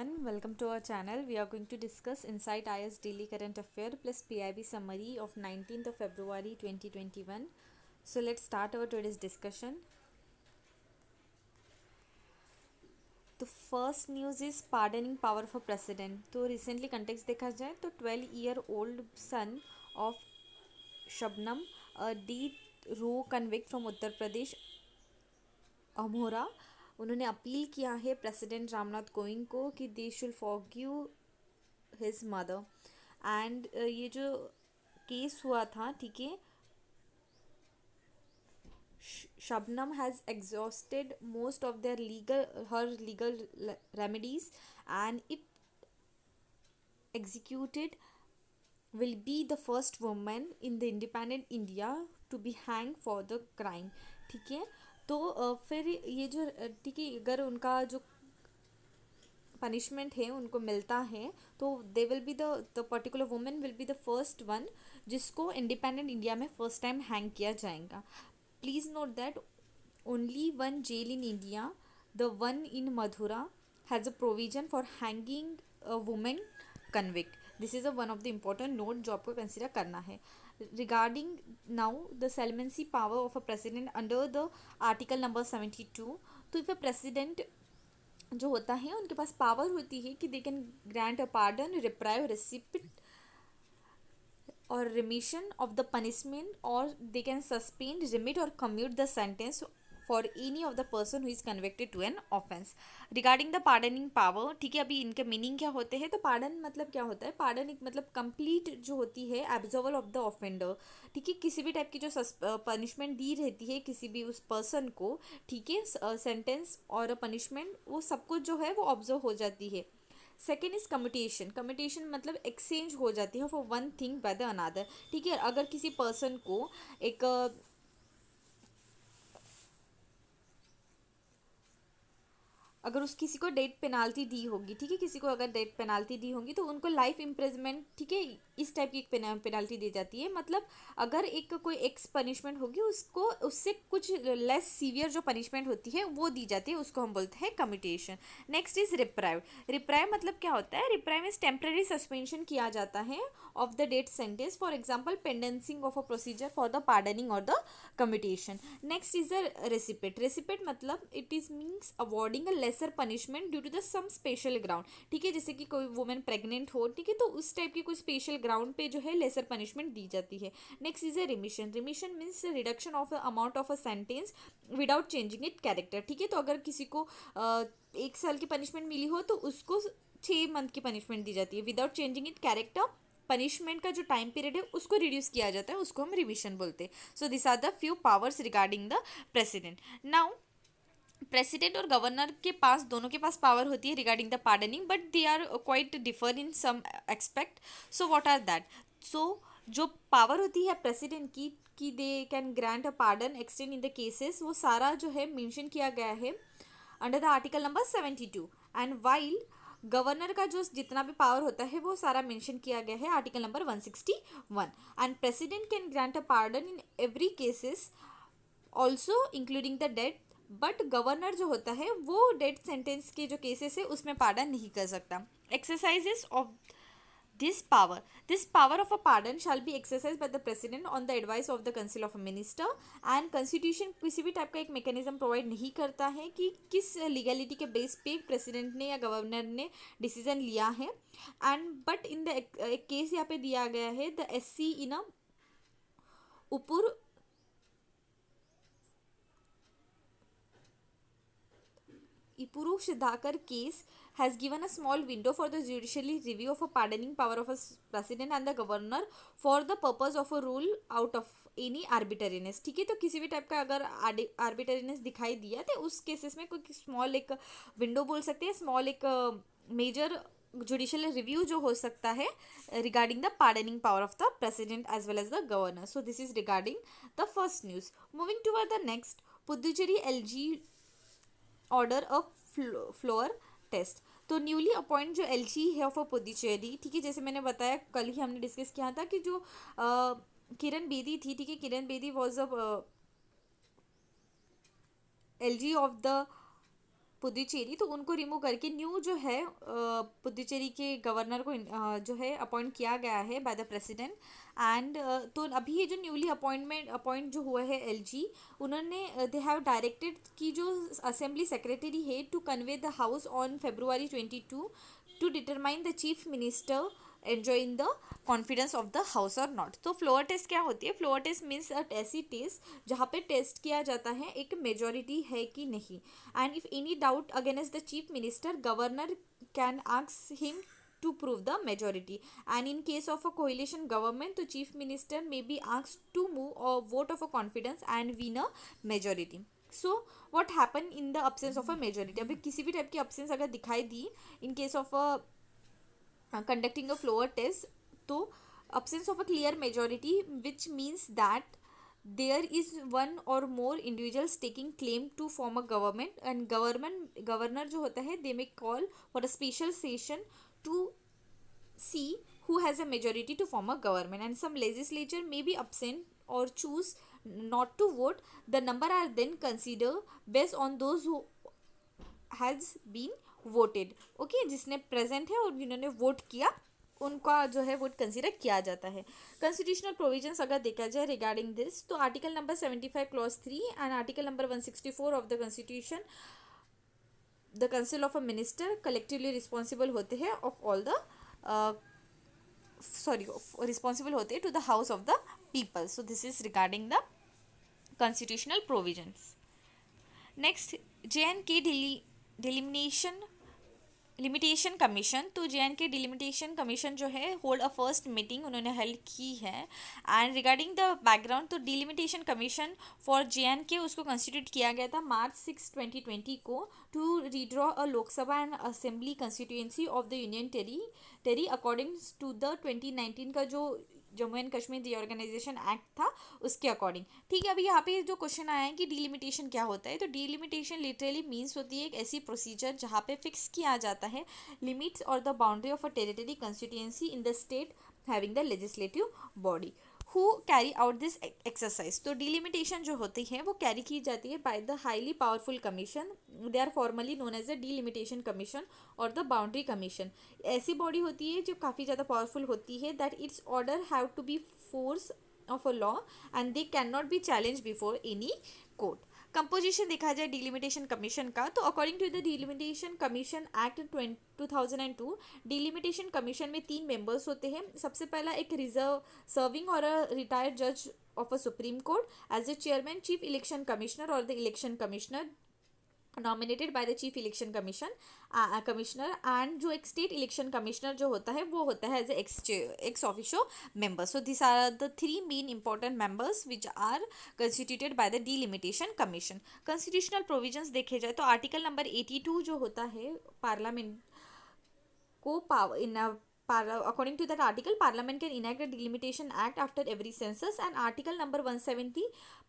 everyone, welcome to our channel. We are going to discuss Insight IS Daily Current Affair plus PIB summary of 19th of February 2021. So let's start our today's discussion. The first news is pardoning power for president. तो recently context देखा जाए तो 12-year-old son of Shabnam, a death row convict from Uttar Pradesh अमोरा, उन्होंने appeal किया है president Ramnath Kovind को कि they should forgive his mother and ये जो केस हुआ था, ठीक है, Shabnam has exhausted most of their legal remedies and it executed will be the first woman in the independent India to be hanged for the crime. ठीक है, तो फिर ये जो ठीक है, अगर उनका जो पनिशमेंट है उनको मिलता है तो they will be the particular women will be the first one जिसको इंडिपेंडेंट इंडिया में फर्स्ट टाइम हैंग किया जाएगा. Please note that only one jail in India, the one in Mathura, has a provision for hanging a women convict. This is a one of the important note जो आपको consider करना है. Regarding now the clemency power of a president under the article number 72. तो if a president जो होता है उनके पास power होती है कि they can grant a pardon, reprieve, respite और रिमिशन ऑफ द पनिशमेंट, और दे कैन सस्पेंड, रिमिट और commute the sentence for any of the person who is convicted to an offence. Regarding the pardoning power, ठीक है, अभी इनके meaning क्या होते हैं. तो पार्डन मतलब क्या होता है, पार्डन एक मतलब कंप्लीट जो होती है एब्जॉर्वल ऑफ द ऑफेंडर. ठीक है, किसी भी टाइप की जो पनिशमेंट दी रहती है किसी भी उस पर्सन को, ठीक है, सेंटेंस और पनिशमेंट वो सब कुछ जो है वो ऑब्जर्व हो जाती है. Second is commutation. कम्यूटेशन मतलब एक्सचेंज हो जाती है for one thing by the another. ठीक है, अगर किसी पर्सन को एक अगर उस किसी को डेथ पेनाल्टी दी होगी, ठीक है, किसी को अगर डेथ पेनाल्टी दी होगी तो उनको लाइफ इम्प्रिजमेंट, ठीक है, इस टाइप की एक पेनाल्टी दी जाती है. मतलब अगर एक कोई एक्स पनिशमेंट होगी उसको उससे कुछ लेस सीवियर जो पनिशमेंट होती है वो दी जाती है, उसको हम बोलते हैं commutation. Next is reprieve. Reprieve मतलब क्या होता है, रिप्राइव इज टेम्पररी सस्पेंशन किया जाता है of the death sentence, for example pendency of a procedure for the pardoning और the commutation. Next is the respite. Respite मतलब it is means awarding a lesser punishment due to the some special ground. ठीक है, जैसे कि कोई women pregnant हो, ठीक है, तो उस टाइप की कोई स्पेशल ग्राउंड पे जो है लेसर पनिशमेंट दी जाती है. Next is a remission. Remission means reduction of the amount of a sentence without changing it character. ठीक है, तो अगर किसी को 1 साल की पनिशमेंट मिली हो तो उसको 6 मंथ की पनिशमेंट दी जाती है without changing it character. Punishment का जो टाइम पीरियड है उसको रिड्यूस किया जाता है, उसको हम रिविजन बोलते हैं. So this are the few powers regarding the president. Now president और गवर्नर के पास दोनों के पास पावर होती है regarding the pardoning, but they are quite differ in some expect. So what are that. So जो पावर होती है प्रेसिडेंट की कि they can grant a pardon extend in the cases, वो सारा जो है मेंशन किया गया है under the article number 72. And while governor का जो जितना भी पावर होता है वो सारा मेंशन किया गया है article number 161. And president can grant a pardon in every cases also including the death, but governor जो होता है वो डेथ सेंटेंस के जो केसेस है उसमें पार्डन नहीं कर सकता. Exercises of this power. This power of a pardon shall be exercised by the president on the advice of the council of a minister. and constitution किसी भी टाइप का एक मैकेनिज्म प्रोवाइड नहीं करता है कि किस लीगलिटी के बेस पे प्रेसिडेंट ने या गवर्नर ने डिसीजन लिया है. एंड बट इन द एक केस यहाँ पे दिया गया है, द SC इन अ उपुर Ipuru Shidhakar case has given a small window for the judicially review of a pardoning power of a president and the governor for the purpose of a rule out of any arbitrariness. ठीक है, तो किसी भी type का अगर आर्बिटरीनेस दिखाई दिया तो उस केसेस में कोई स्मॉल एक विंडो बोल सकते हैं, स्मॉल एक मेजर जुडिशियल रिव्यू जो हो सकता है regarding the pardoning power of the president as well as the governor. So this is regarding the first news. Moving toward the next, Puducherry LG order a floor test. तो newly appoint जो LG है of a Puducherry, ठीक है, जैसे मैंने बताया कल ही हमने डिस्कस किया था कि जो किरण बेदी थी, ठीक है, Kiran Bedi was a LG of the Puducherry, तो उनको रिमूव करके न्यू जो है पुदुचेरी के गवर्नर को जो है अपॉइंट किया गया है बाय द प्रेसिडेंट। एंड तो अभी ये जो न्यूली अपॉइंट जो हुआ है एलजी, उन्होंने दे हैव डायरेक्टेड कि जो असेंबली सेक्रेटरी है to convey the house on February 22 to determine the chief minister enjoying the confidence of the house और नॉट। तो फ्लोअर टेस्ट क्या होती है? फ्लोअर टेस्ट मीन्स अ ऐसी टेस्ट जहाँ पे टेस्ट किया जाता है एक मेजोरिटी है कि नहीं। And if any doubt against the chief minister, governor can ask him to prove the majority, and in case of a coalition government the chief minister may be asked to move a vote of a confidence and win a majority. So what happen in the absence of a majority? अभी किसी भी type की absence अगर दिखाई दी in case of a conducting a floor test, तो absence of a clear majority which means that there is one or more individuals taking claim to form a government, and governor जो होता है they may call for a special session to see who has a majority to form a government, and some legislature may be absent or choose not to vote. The number are then considered based on those who has been voted. Okay, जिसने present है और जिन्होंने vote किया उनका जो है vote consider किया जाता है। कॉन्स्टिट्यूशनल प्रोविजंस अगर देखा जाए रिगार्डिंग दिस, तो article number 75 clause 3 and article number 164 of the constitution, the council of a minister collectively responsible होते हैं ऑफ ऑल द रिस्पॉन्सिबल होते हैं to the house of the people. So this is regarding the constitutional provisions. Next, JNK delimitation limitation commission. तो JNK delimitation commission जो है hold a first meeting उन्होंने held की है। एंड रिगार्डिंग द बैकग्राउंड, तो delimitation commission for JNK उसको constitute किया गया था March 6, 2020 को to redraw a Lok Sabha and assembly constituency of the union territory according to the 2019 का जो Jammu and Kashmir reorganisation act था उसके अकॉर्डिंग। ठीक है, अभी यहाँ पे जो क्वेश्चन आया है कि डिलिमिटेशन क्या होता है, तो डिलिमिटेशन लिटरली मीन्स होती है एक ऐसी प्रोसीजर जहाँ पे फिक्स किया जाता है लिमिट्स और the boundary of a territory constituency in the state having the legislative body who carry out this exercise. तो डिलिमिटेशन जो होती है वो कैरी की जाती है by the highly powerful commission, they are formally known as the delimitation commission और the boundary commission. ऐसी बॉडी होती है जो काफ़ी ज़्यादा पावरफुल होती है, that its order have to be force of a law and they can not be challenge before any court. Composition देखा जाए डिलिमिटेशन कमीशन का, तो according to the delimitation commission act 2002, delimitation commission में 3 members होते हैं। सबसे पहला एक रिजर्व सर्विंग और अ रिटायर्ड जज of a supreme court as a chairman, chief election commissioner और the election commissioner nominated by the chief election commissioner and जो एक स्टेट इलेक्शन कमिश्नर जो होता है वो होता है as ex officio member. So this are the 3 main important members which are constituted by the delimitation commission. Constitutional provisions देखे जाए तो आर्टिकल नंबर 82 जो होता है पार्लियामेंट को power in according to that article, Parliament can enact a delimitation act after every census, and article number 170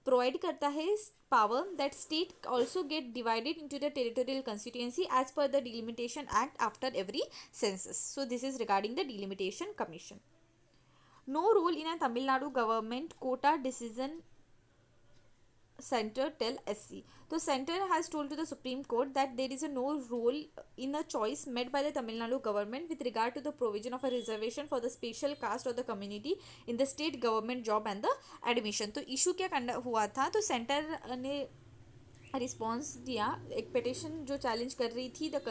provide करता है power that state also get divided into the territorial constituency as per the delimitation act after every census. So this is regarding the delimitation commission. No role in a Tamil Nadu government quota decision center tell SC. So center has told to the Supreme Court that there is a no role in a choice made by the Tamil Nadu government with regard to the provision of a reservation for the special caste or the community in the state government job and the admission. तो issue क्या हुआ था, तो centre ने response दिया एक petition जो challenge कर रही थी the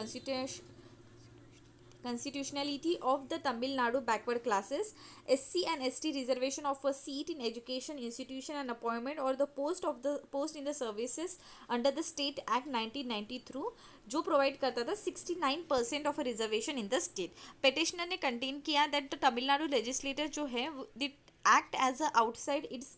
constitutionality of the Tamil Nadu backward classes, SC and ST reservation of a seat in education institution and appointment or the post in the services under the State Act 1990 through जो provide करता था 69% of reservation in the state. Petitioner ने contend किया that the Tamil Nadu legislator जो है they act as a outside its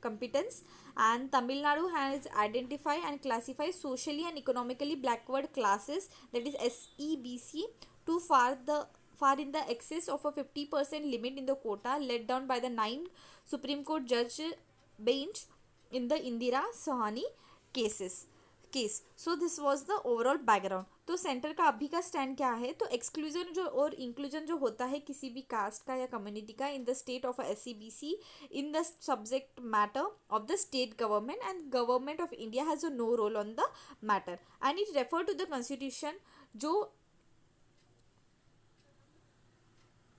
competence, and Tamil Nadu has identified and classified socially and economically backward classes, that is SEBC, too far in the excess of a 50% limit in the quota laid down by the 9 Supreme Court judge bench in the Indira Sohani case. So this was the overall background. तो centre का अभी का stand क्या है, तो exclusion जो और inclusion जो होता है किसी भी कास्ट का या कम्युनिटी का in the state of SCBC in the subject matter of the state government and government of India has a no role on the matter and it refer to the constitution जो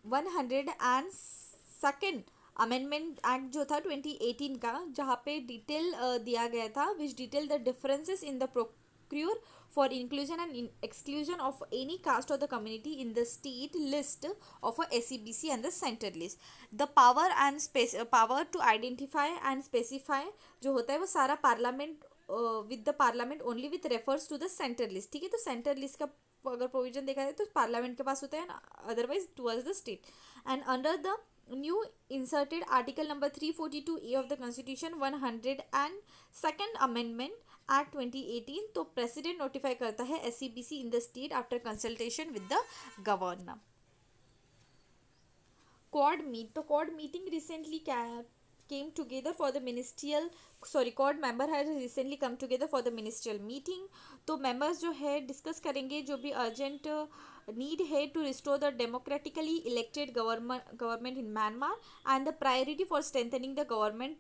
102nd amendment act जो था 2018 का, जहाँ पे detail दिया गया था which detail the differences in the procure for inclusion and exclusion of any caste of the community in the state list of a SCBC and the centre list. The power and power to identify and specify जो होता है वो सारा parliament with the parliament only with refers to the centre list. ठीक है, तो centre list का अगर प्रोविजन देखा जाए तो पार्लियामेंट के पास होता है ना, otherwise towards the state. And under the new inserted article number 342A of the constitution 102nd amendment act 2018, तो प्रेसिडेंट नोटिफाई करता है SCBC in the state after consultation with the governor. Quad meet, तो quad meeting recently क्या came together for the ministerial quad member has recently come together for the ministerial meeting. तो members जो है discuss करेंगे जो भी urgent need है to restore the democratically elected government in Myanmar and the priority for strengthening the government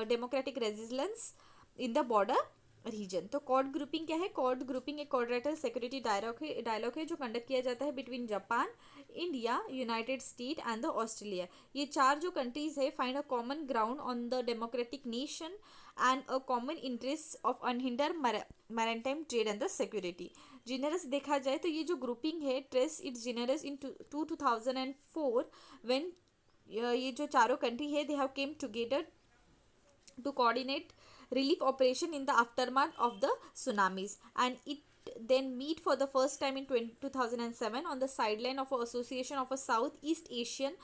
democratic resilience in the border region. तो quad grouping क्या है, कॉर्ड ग्रुपिंग एक क्वाड्रिलेटरल सिक्योरिटी डायलॉग है जो कंडक्ट किया जाता है between Japan, India, United State and the Australia. ये चार जो कंट्रीज है find a common ground on the democratic nation and a common interest of unhindered maritime trade and the security. Genesis देखा जाए तो ये जो ग्रुपिंग है traces its genesis in 2004 when ये जो चारों कंट्री है they have came together to coordinate relief operation in the aftermath of the tsunamis, and it then meet for the first time in 2007 on the sideline of a association of a Southeast Asian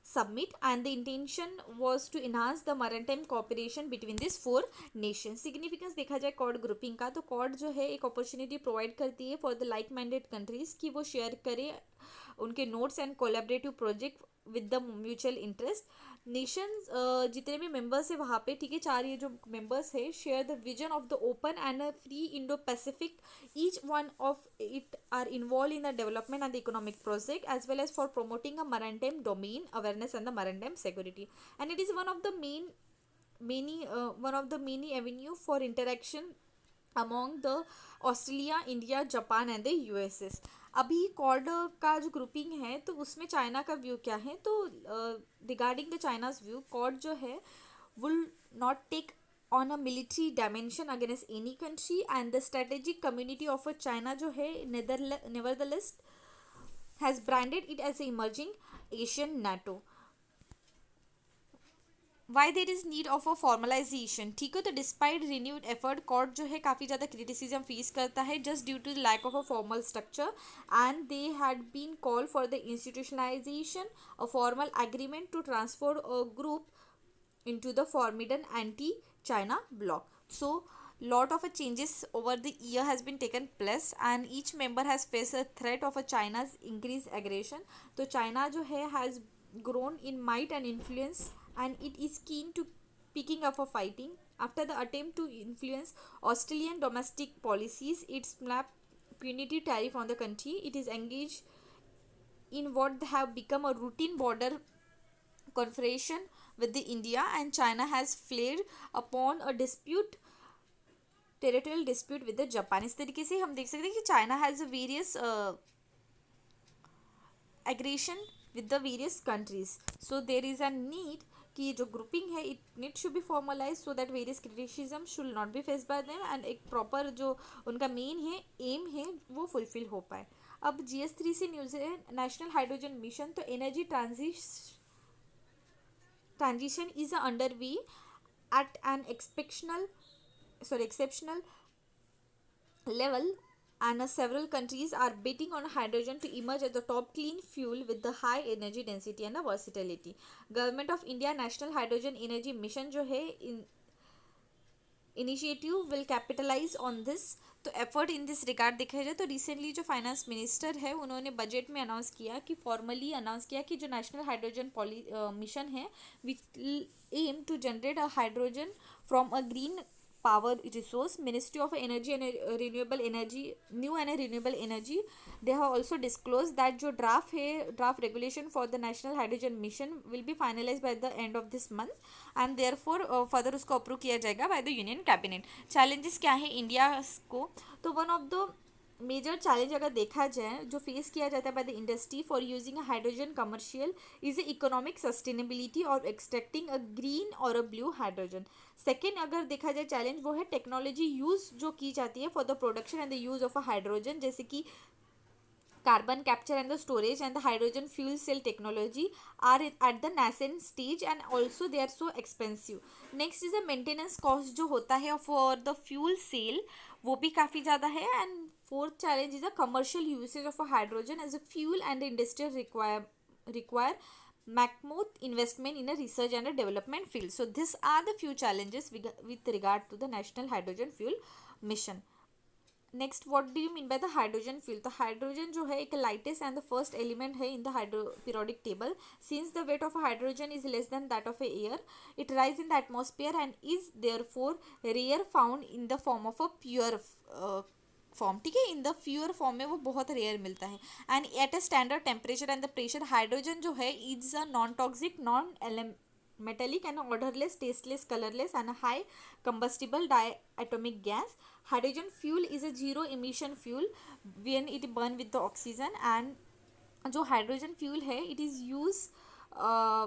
summit, and the intention was to enhance the maritime cooperation between these four nations. Significance देखा जाए cord grouping का, तो cord जो है एक opportunity provide करती है for the like minded countries कि वो शेयर करें उनके notes and collaborative project with the mutual interest. Nations जितने भी मेंबर्स है वहाँ पे, ठीक है, चार ये जो मेंबर्स है share the vision of the open and a free Indo Pacific. Each one of it are involve in the development and the economic project as well as for promoting a maritime domain awareness and the maritime security, and it is one of the many avenue for interaction among the Australia, India, Japan and the USS. अभी cord का जो grouping है तो उसमें China का view क्या है, तो regarding the China's view quad जो है will not take on a military dimension against any country, and the strategic community of a China जो है nevertheless has branded it as a emerging Asian NATO. Why there is need of a formalisation. ठीक है, तो despite renewed effort cord जो है काफ़ी ज़्यादा criticism face करता है just due to the lack of a formal structure, and they had been call for the institutionalisation a formal agreement to transfer a group into the forbidden anti-China bloc. So lot of a changes over the year has been taken place, and each member has faced a threat of a China's increased aggression. तो China जो है has grown in might and influence, and it is keen to picking up a fighting. After the attempt to influence Australian domestic policies, it slapped punitive tariff on the country. It is engaged in what have become a routine border confrontation with the India, and China has flared upon a territorial dispute with the Japan. इस तरीके से हम देख सकते हैं कि China has a various aggression with the various countries. So there is a need कि जो ग्रुपिंग है it need should be formalized so that various criticism should not be faced by them, and एक proper जो उनका main है M है वो fulfil हो पाए. अब GS3 से न्यूज़ है नेशनल हाइड्रोजन मिशन. तो energy transition is underway at an exceptional level, and several countries are betting on hydrogen to emerge as the top clean fuel with the high energy density and versatility. Government of India National Hydrogen Energy Mission जो है initiative will capitalise on this. तो effort in this regard देखा जाए तो recently जो finance minister है उन्होंने budget में अनाउंस किया कि फॉर्मली अनाउंस किया कि जो नेशनल हाइड्रोजन मिशन है which aim to generate a hydrogen from a green power resource. Ministry of Energy and Renewable Energy, New and Renewable Energy, they have also disclosed that जो draft है, draft regulation for the National Hydrogen Mission will be finalized by the end of this month, and therefore further उसको approve किया जाएगा by the Union Cabinet. Challenges क्या है India को? तो one of the major challenge अगर देखा जाए जो फेस किया जाता है by the industry for using a hydrogen commercial is economic sustainability और एक्सट्रैक्टिंग अ ग्रीन और अ ब्लू हाइड्रोजन. सेकेंड अगर देखा जाए चैलेंज वो है टेक्नोलॉजी यूज जो की जाती है for the production and the use of a hydrogen, जैसे कि carbon capture and the storage and the hydrogen fuel cell technology are at the nascent stage and also they are so expensive. Next is the maintenance cost जो होता है for the fuel cell वो भी काफ़ी ज़्यादा है. and fourth challenge is the commercial usage of a hydrogen as a fuel and the industrial require mammoth investment in a research and a development field. So these are the few challenges with regard to the national hydrogen fuel mission. Next what do you mean by the hydrogen fuel? तो hydrogen जो है एक lightest and the first element है in the hydro periodic table. Since the weight of hydrogen is less than that of a air it rise in the atmosphere and is therefore rare found in the form of a pure form. ठीक है, in the pure form में वो बहुत rare मिलता है. And at a standard temperature and the pressure hydrogen जो है is a non toxic, non metallic and odorless, tasteless, colorless and a high combustible diatomic gas. Hydrogen fuel is a zero emission fuel when it burn with the oxygen. and जो hydrogen fuel है it is uh,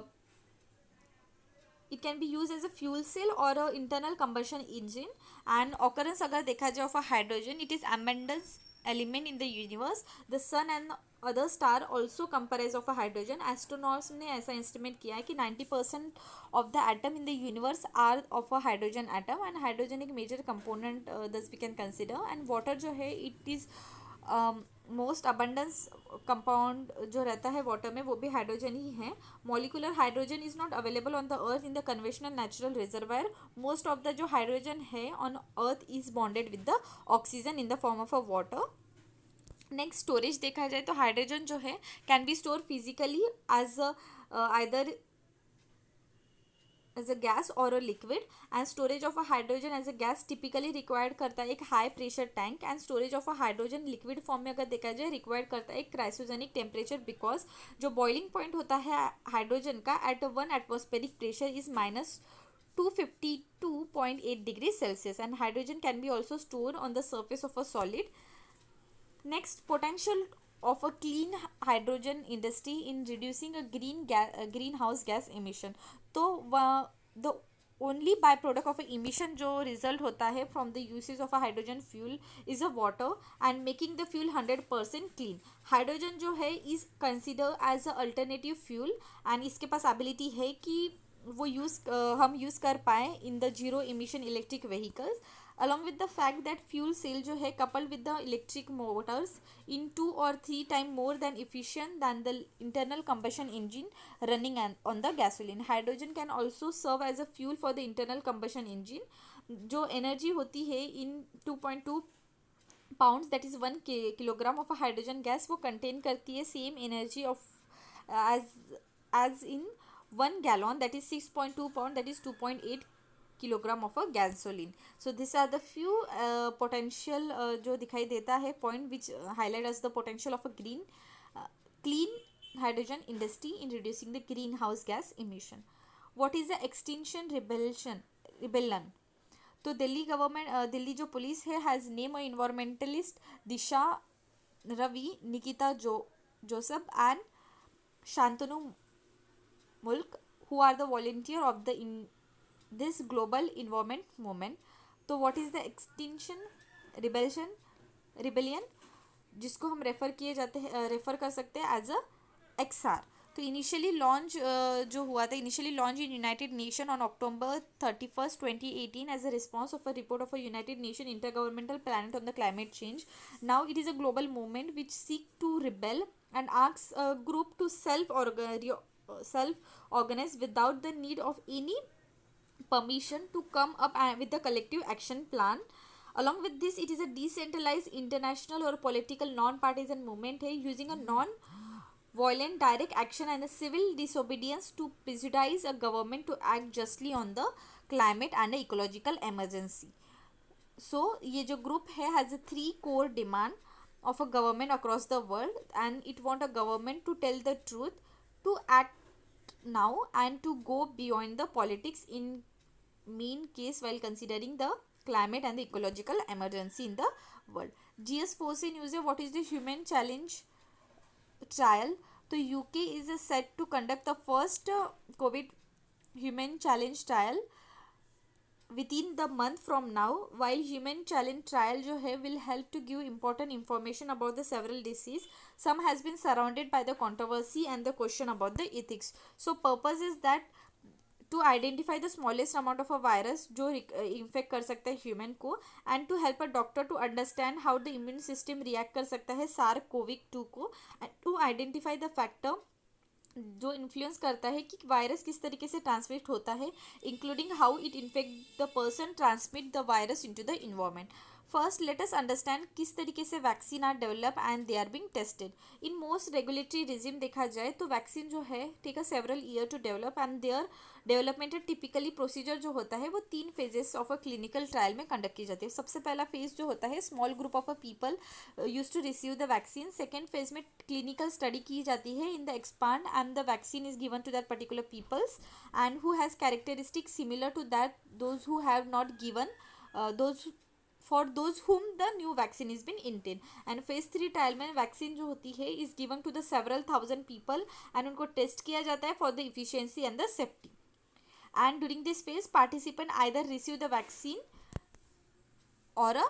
it can be used as a fuel cell or a internal combustion engine. and occurrence अगर देखा जाए of a hydrogen it is abundance element in the universe. The sun and other star also comprise of a hydrogen. Astronauts ने ऐसा estimate किया है कि 90% of the atom in the universe are of a hydrogen atom and hydrogen एक major component thus we can consider. and water जो है it is most abundance compound जो रहता है वाटर में वो भी हाइड्रोजन ही है. Molecular hydrogen is not available on the earth in the conventional natural reservoir. Most of the जो हाइड्रोजन है on earth is bonded with the oxygen in the form of a water. Next storage देखा जाए तो hydrogen जो है can be store physically as either as a gas or a liquid. and storage of a hydrogen as a gas typically required करता है एक high pressure tank. and storage of a hydrogen liquid form में अगर देखा जाए required करता है एक cryogenic temperature because जो boiling point होता है hydrogen का at 1 atmospheric pressure is minus 252.8 degrees Celsius. and hydrogen can be also stored on the surface of a solid. Next, potential of a clean hydrogen industry in reducing a greenhouse gas emission. तो the only byproduct of a emission जो result होता है from the usage of a hydrogen fuel is a water and making the fuel 100% clean. hydrogen जो है is considered as a alternative fuel and इसके पास ability है कि वो हम यूज़ कर पाएँ in the zero emission electric vehicles. along with the fact that fuel cell जो है coupled with the electric motors in 2 or 3 times more than efficient than the internal combustion engine running on the gasoline. hydrogen can also serve as a fuel for the internal combustion engine. जो energy होती है in 2.2 pounds that is 1 kilogram of a hydrogen gas वो contain करती है same energy of as in 1 gallon that is 6.2 pound that is 2.8 kilogram of a gasoline. so these are the few potential जो दिखाई देता है point which highlight as the potential of a clean hydrogen industry in reducing the greenhouse gas emission. what is the extinction rebellion? तो Delhi government Delhi जो police है has name a environmentalist Disha Ravi, Nikita Joseph and Shantanu Muluk who are the volunteer of the this global environment movement. तो what is the extinction rebellion जिसको हम refer कर सकते हैं as a XR. तो इनिशियली लॉन्च जो हुआ था initially launch in United Nation on October 31st 2018 as a response of a report of a United Nation intergovernmental panel on the climate change. Now it is a global movement which seek to rebel and asks a group to self organize without the need of any permission to come up with a collective action plan. along with this it is a decentralized international or political non-partisan movement है using a non-violent direct action and a civil disobedience to prejudice a government to act justly on the climate and ecological emergency. सो ये जो group है has a 3 core demand of a government across the world, and it want a government to tell the truth, to act now, and to go beyond the politics in mean case while considering the climate and the ecological emergency in the world. GS4 news है what is the human challenge trial. तो UK is set to conduct the first COVID human challenge trial within the month from now. While human challenge trial जो है will help to give important information about the several disease, some has been surrounded by the controversy and the question about the ethics. So purpose is that to identify the smallest amount of a virus जो infect कर सकता है human को, and to help a doctor to understand how the immune system react कर सकता है SARS COVID 2 को, and to identify the factor जो इन्फ्लुएंस करता है कि वायरस किस तरीके से ट्रांसमिट होता है, including how it infect the person transmit the virus into the environment. First let us understand किस तरीके से vaccine are develop and they are being tested. In most regulatory regime देखा जाए तो वैक्सीन जो है take a several year to develop, and their development typically procedure जो होता है वो 3 phases of a clinical trial में कंडक्ट की जाती है. सबसे पहला फेज जो होता है small group of a people use to receive the vaccine. Second phase में क्लिनिकल स्टडी की जाती है in the expand, and the vaccine is given to that particular peoples and who has characteristic similar to that those who have not given those for those whom the new vaccine is been intend. And phase 3 trial में vaccine जो होती है is given to the several thousand people, and उनको test किया जाता है for the efficiency and the safety. And during this phase participant either receive the vaccine or a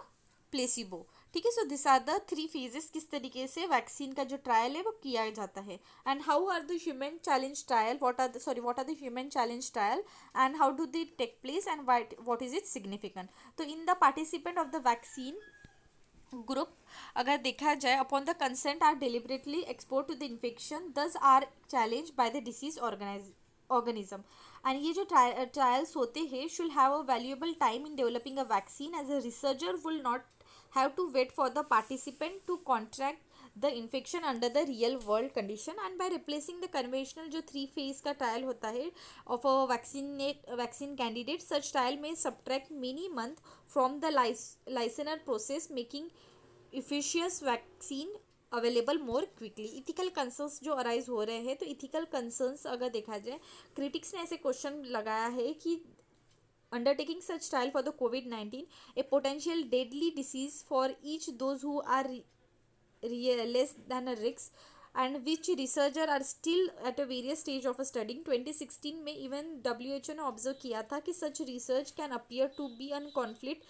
placebo. ठीक है. So this are the 3 phases किस तरीके से vaccine का जो ट्रायल है वो किया जाता है. And how are the human challenge trial, what are the human challenge trial and how do they take place and what is it significant. तो in the participant of the vaccine group अगर देखा जाए upon the consent are deliberately export to the infection thus are challenge by the disease organism. And ये जो trials होते हैं should have a valuable time in developing a vaccine, as a researcher will not have to wait for the participant to contract the infection under the real world condition. And by replacing the conventional जो 3 phase का trial होता है of a vaccine candidate, such trial में subtract many month from the licensure process, making efficacious vaccine available more quickly. Ethical concerns जो arise हो रहे हैं, तो इथिकल कंसर्न्स अगर देखा जाए क्रिटिक्स ने ऐसे क्वेश्चन लगाया है कि undertaking such trial for the COVID-19, a potential deadly disease for each those who are less than a risk, and which researcher are still at a various stage of a studying. 2016 में even WHO ने observe किया था कि such research can appear to be in conflict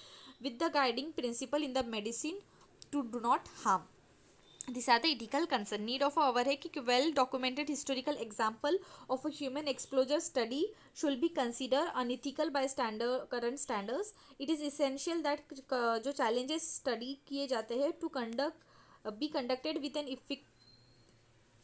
with the guiding principle in the medicine to do not harm. These are the ethical concern. Need of our है कि well documented historical example of a human exposure study should be considered unethical by current standards. It is essential that जो challenges study किए जाते हैं to be conducted with an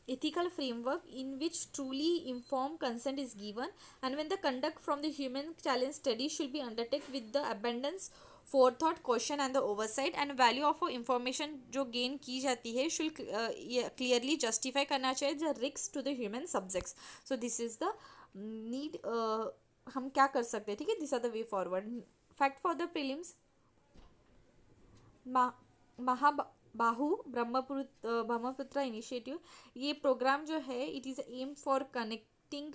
ethical framework in which truly informed consent is given, and when the conduct from the human challenge study should be undertaken with the abundance forethought, caution and the oversight, and value of information जो gain की जाती है should clearly justify करना चाहिए the risks to the human subjects. So this is the need. हम क्या कर सकते हैं, ठीक है. These are the way forward. Fact for the prelims. Mahabahu Brahmaputra initiative, ये प्रोग्राम जो है it is aim for connecting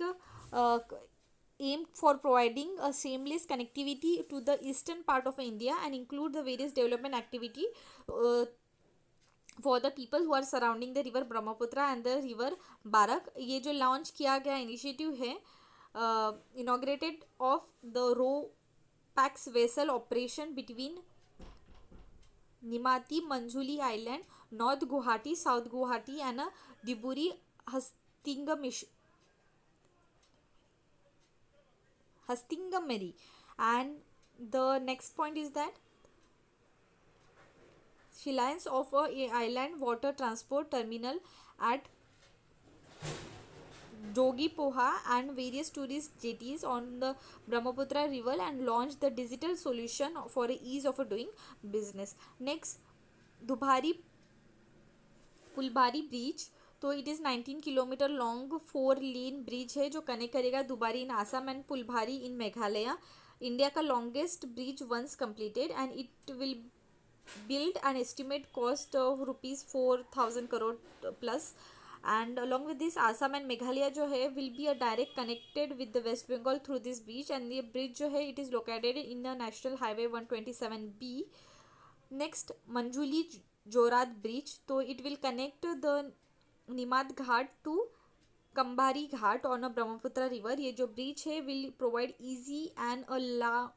aim for providing a seamless connectivity to the eastern part of India and include the various development activity for the people who are surrounding the river Brahmaputra and the river Barak. ये जो launch किया गया initiative है inaugurated of the रो-पैक्स vessel operation between Nimati Manjuli Island, North Guwahati, South Guwahati and Diburi Hastingameri. And the next point is that Reliance of a island water transport terminal at Jogipoha and various tourist jetties on the Brahmaputra river and launched the digital solution for ease of doing business. Next, Dubhari Pulbari Bridge. तो it is 19 kilometre long 4 lane bridge है जो connect करेगा Dhubri in Assam and Phulbari in Meghalaya. India का longest bridge once completed and it will build an estimate cost of rupees 4,000 crore plus. And along with this, Assam and Meghalaya जो है will be a direct connected with the West Bengal through this bridge, and ये bridge जो है it is located in the National Highway 127B. Next, Manjuli Jorad bridge, तो it will connect the Nimad Ghat to Kamalabari Ghat on a Brahmaputra river. ये जो bridge है will provide easy and a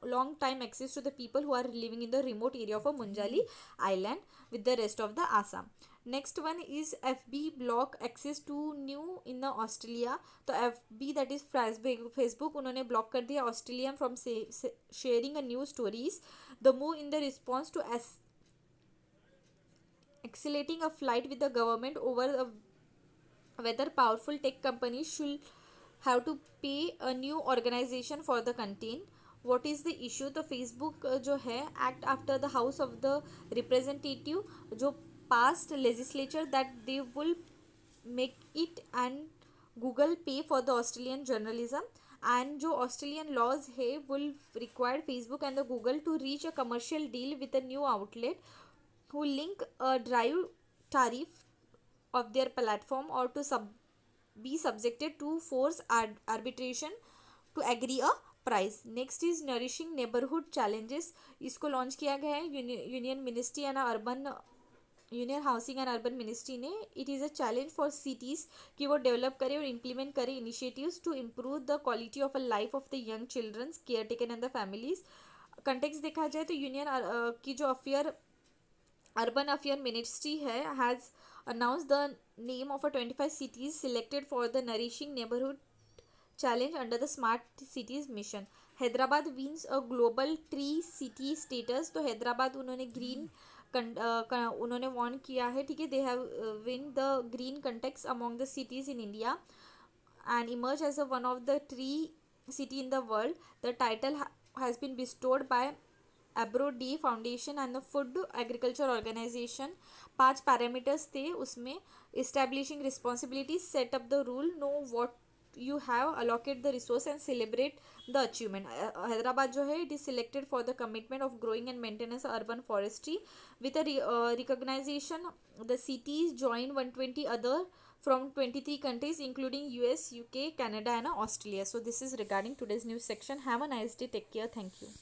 long time access to the people who are living in the remote area of a Majuli island with the rest of the Assam. Next one is F B block access to new in the Australia. तो F B that is Facebook उन्होंने block कर दिया Australia from sharing a new stories. The move in the response to accelerating a flight with the government over whether powerful tech companies should have to pay a new organization for the content. What is the issue? तो Facebook जो है act after the house of the representative जो passed legislature that they will make it and Google pay for the Australian journalism. And जो Australian laws है will require Facebook and the Google to reach a commercial deal with a new outlet who link a drive tariff of their platform or to be subjected to force arbitration to agree a price. Next is nourishing neighborhood challenges. इसको launch किया गया है union ministry and urban union housing and urban ministry ने. It is a challenge for cities कि वो develop करें और implement करें initiatives to improve the quality of a life of the young childrens care taken and the families. Context देखा जाए तो union की जो affair Urban Affairs Ministry has announced the name of a 25 cities selected for the Nourishing Neighborhood Challenge under the Smart Cities Mission. Hyderabad wins a global tree city status. तो हैदराबाद उन्होंने green उन्होंने von किया है. ठीक है, they have win the green context among the cities in India and emerge as a one of the tree city in the world. The title has been bestowed by Arbor Day foundation and the food agriculture organisation. 5 parameters थे उसमें. Establishing responsibility, set up the rule, know what you have, allocate the resource and celebrate the achievement. Hyderabad जो है it is selected for the commitment of growing and maintenance urban forestry with recognition. The cities join 120 other from 23 countries including US, UK, Canada and Australia. So this is regarding today's news section. Have a nice day. Take care. Thank you.